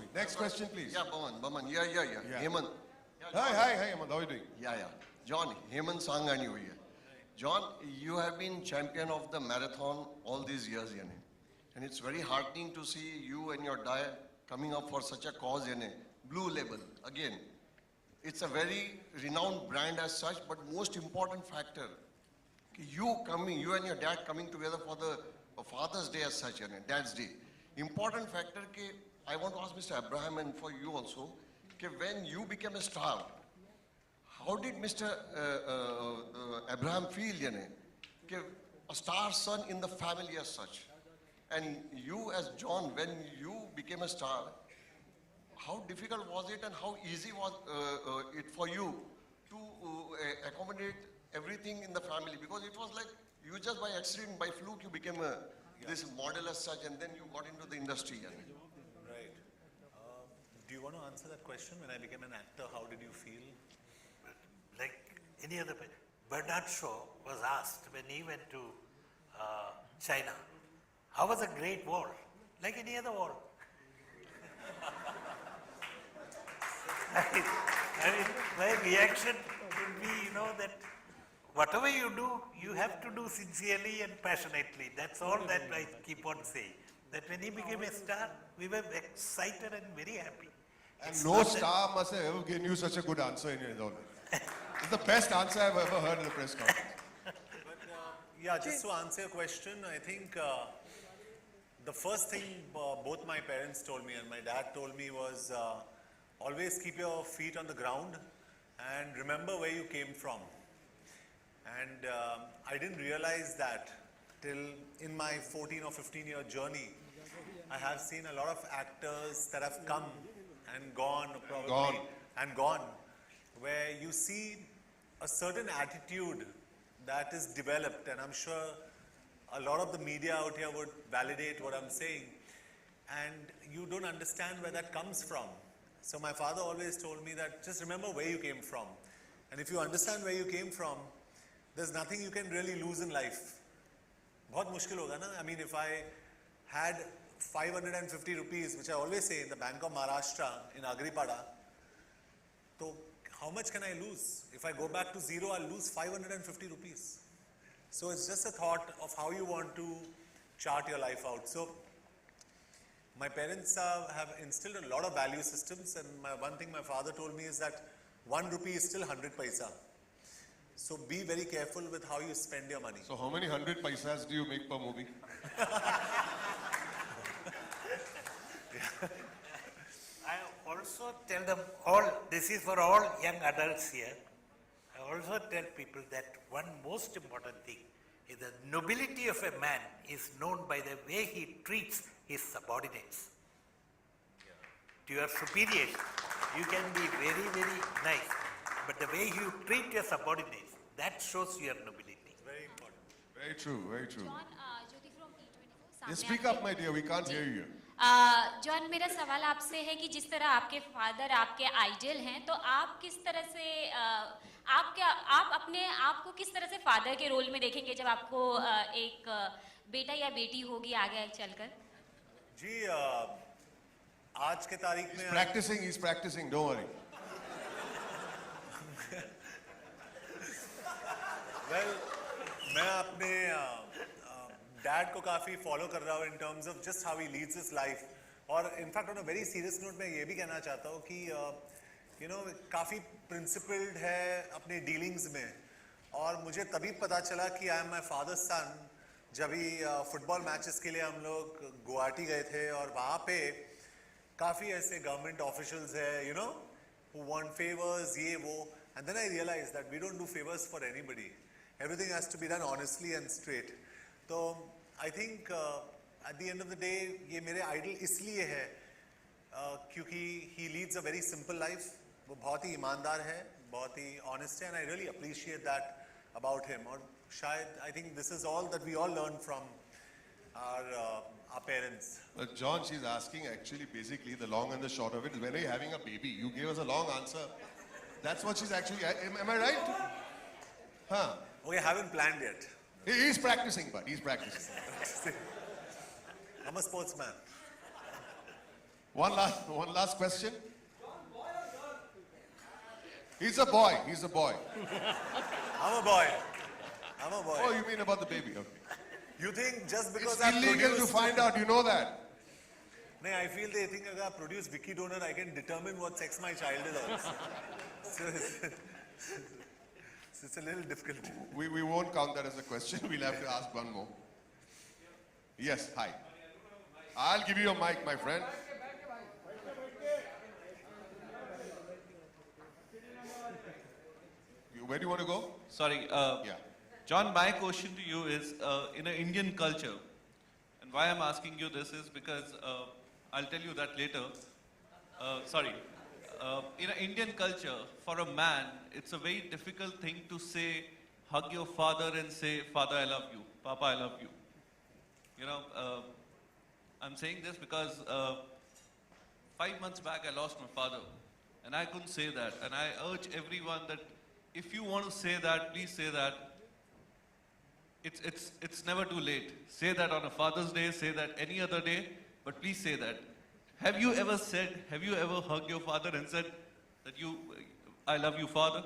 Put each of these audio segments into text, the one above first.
sweet. Next question, please. Yeah, Baman. Yeah. Hemant. Hi, Hemant. How are you doing? Yeah. John, Hemant Sanghani over here. John, you have been champion of the marathon all these years, yani. And it's very heartening to see you and your dad coming up for such a cause, yani. Blue Label, again. It's a very renowned brand as such, but most important factor, you and your dad coming together for the Father's Day as such, yani, Dad's Day. Important factor, I want to ask Mr. Abraham and for you also, when you became a star, how did Mr. Abraham feel, yani, a star son in the family as such? And you as John, when you became a star, how difficult was it and how easy was it for you to accommodate everything in the family? Because it was like you just by accident, by fluke, you became this model as such, and then you got into the industry. Yani. Right. Do you want to answer that question? When I became an actor, how did you feel? Like any other person. Bernard Shaw was asked when he went to China, how was the Great Wall? Like any other wall. I mean, my reaction would be, that whatever you do, you have to do sincerely and passionately. That's all that I keep on saying. That when he became a star, we were excited and very happy. And no star must have ever given you such a good answer in your life. It's the best answer I've ever heard in a press conference. But just to answer your question, I think the first thing both my parents told me and my dad told me was always keep your feet on the ground and remember where you came from. And I didn't realize that till in my 14 or 15 year journey. I have seen a lot of actors that have come and gone, where you see a certain attitude that is developed, and I'm sure a lot of the media out here would validate what I'm saying, and you don't understand where that comes from. So my father always told me that just remember where you came from, and if you understand where you came from, there's nothing you can really lose in life. बहुत मुश्किल होगा ना? I mean, if I had 550 rupees, which I always say in the Bank of Maharashtra in Agripada, so how much can I lose? If I go back to zero, I'll lose 550 rupees. So it's just a thought of how you want to chart your life out. So my parents have instilled a lot of value systems, and one thing my father told me is that 1 rupee is still 100 paisa. So be very careful with how you spend your money. So how many 100 paisas do you make per movie? I also tell them all, this is for all young adults here. I also tell people that one most important thing is the nobility of a man is known by the way he treats his subordinates. To your superiors, you can be very, very nice, but the way you treat your subordinates, that shows your nobility. Very important. Very true, very true. John, Jyoti from E24. Yes, speak up, my dear. We can't hear you. John, मेरा सवाल आपसे है कि जिस तरह आपके father आपके idol हैं, तो आप किस तरह से आप अपने आप को किस तरह से फादर के रोल में देखेंगे जब आपको एक बेटा या बेटी होगी आगे चलकर? जी, आज के तारीख में He's practicing, don't worry. Well, मैं अपने डैड को काफ़ी फॉलो कर रहा हूँ in terms of just how he leads his life. और in fact on a very serious note मैं ये भी कहना चाहता हूँ कि काफ़ी principled है अपने dealings में. और मुझे तभी पता चला कि I am my father's son जब ही फुटबॉल मैचेस के लिए हम लोग गुवाहाटी गए थे, और वहाँ पे काफ़ी ऐसे गवर्नमेंट ऑफिशियल्स है who want favors, ये वो, and then I realized that we don't do favors for anybody. Everything has to be done honestly and straight. तो I think at the end of the day ये मेरे idol इसलिए है क्योंकि he leads a very simple life. वो बहुत ही ईमानदार है, बहुत ही honest है, and I really appreciate that about him. और शायद I think this is all that we all learn from our parents. But John, she's asking actually basically the long and the short of it is, when are you having a baby? You gave us a long answer. That's what she's actually, am I right? Huh? We haven't planned yet. He's practicing, but he's practicing. I'm a sportsman. One last question. He's a boy. He's a boy. I'm a boy. I'm a boy. Oh, you mean about the baby? Okay. You think just because It's I illegal to produced... find out. You know that. No, I feel they think if I produce Vicky Donor, I can determine what sex my child is also. So it's a little difficult. We won't count that as a question. We'll have to ask one more. Yes, hi. I'll give you a mic, my friend. Where do you want to go? Sorry, Yeah. John, my question to you is in an Indian culture, and why I'm asking you this is because I'll tell you that later. In an Indian culture, for a man, it's a very difficult thing to say, hug your father and say, Father, I love you, Papa, I love you. You know, I'm saying this because 5 months back I lost my father, and I couldn't say that. And I urge everyone that if you want to say that, please say that. It's never too late. Say that on a Father's Day, say that any other day, but please say that. Have you ever hugged your father and said that I love you, Father?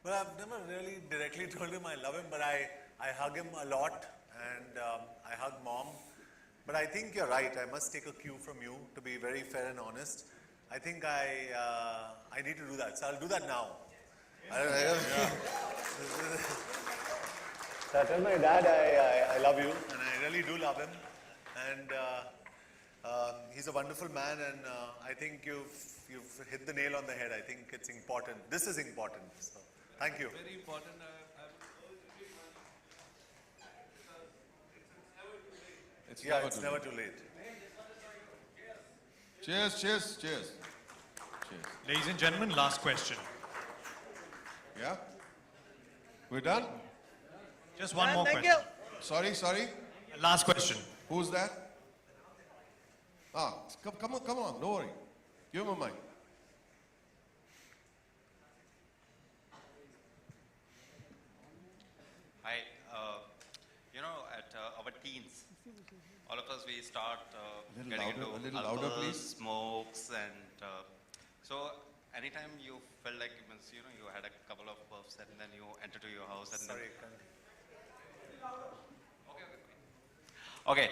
Well, I've never really directly told him I love him, but I hug him a lot, and I hug Mom. But I think you're right. I must take a cue from you, to be very fair and honest. I think I need to do that. So I'll do that now. So I tell my dad I love you, and I really do love him. And he's a wonderful man, and I think you've hit the nail on the head. I think it's important. This is important. So thank you. Very important. It's Yeah, it's never too late. Cheers, cheers, cheers. Cheers. Ladies and gentlemen, last question. Yeah? We're done? Just one more question. Sorry? Last question. Who's that? Come on, don't worry. Give him a mic. Hi, at our teens, all of us, we start getting A little louder, alcohol, please. smokes, and so anytime you felt like you had a couple of puffs and then you enter to your house and Sorry. okay,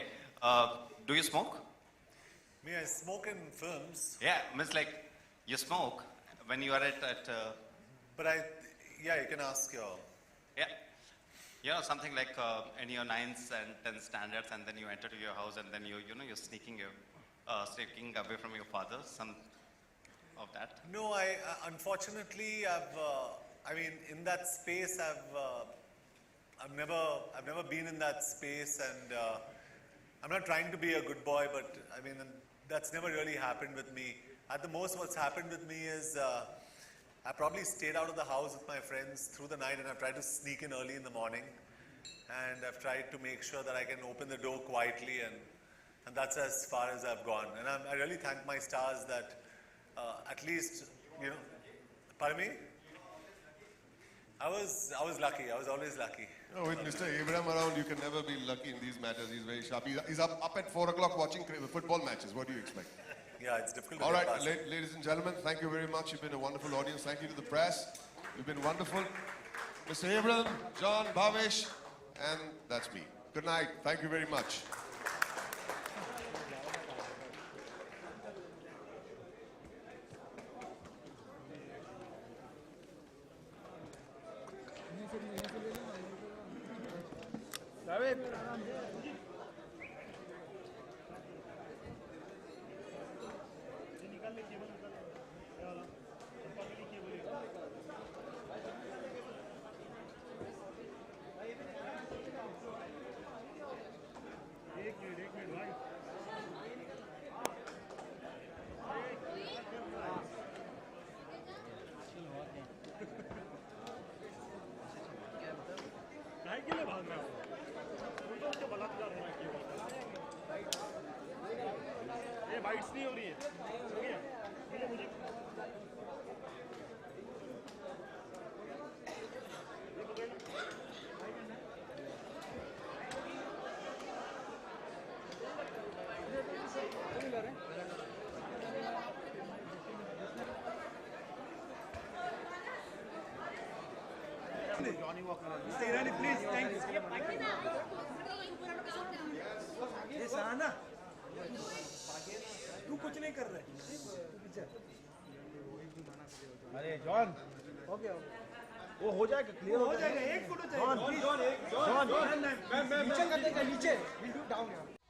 do you smoke? Me, I smoke in films, Yeah, means like you smoke when you are at but you can ask your... yeah, something like in your 9th and 10th standards, and then you enter to your house, and then you're sneaking away from your father, some of that. No, unfortunately, in that space, I've never been in that space, and I'm not trying to be a good boy, but that's never really happened with me. At the most, what's happened with me is I probably stayed out of the house with my friends through the night, and I've tried to sneak in early in the morning, and I've tried to make sure that I can open the door quietly, and that's as far as I've gone. And I really thank my stars that at least, pardon me? I was lucky. I was always lucky. With Mr. Abraham around, you can never be lucky in these matters. He's very sharp. He's up at 4 o'clock watching football matches. What do you expect? Yeah, it's difficult to All get right, past. ladies and gentlemen, thank you very much. You've been a wonderful audience. Thank you to the press. You've been wonderful. Mr. Abraham, John, Bhavesh, and that's me. Good night. Thank you very much. अरे John हो गया वो हो जाएगा clear हो जाएगा एक photo चाहिए जॉन नीचे कर देगा नीचे डाउन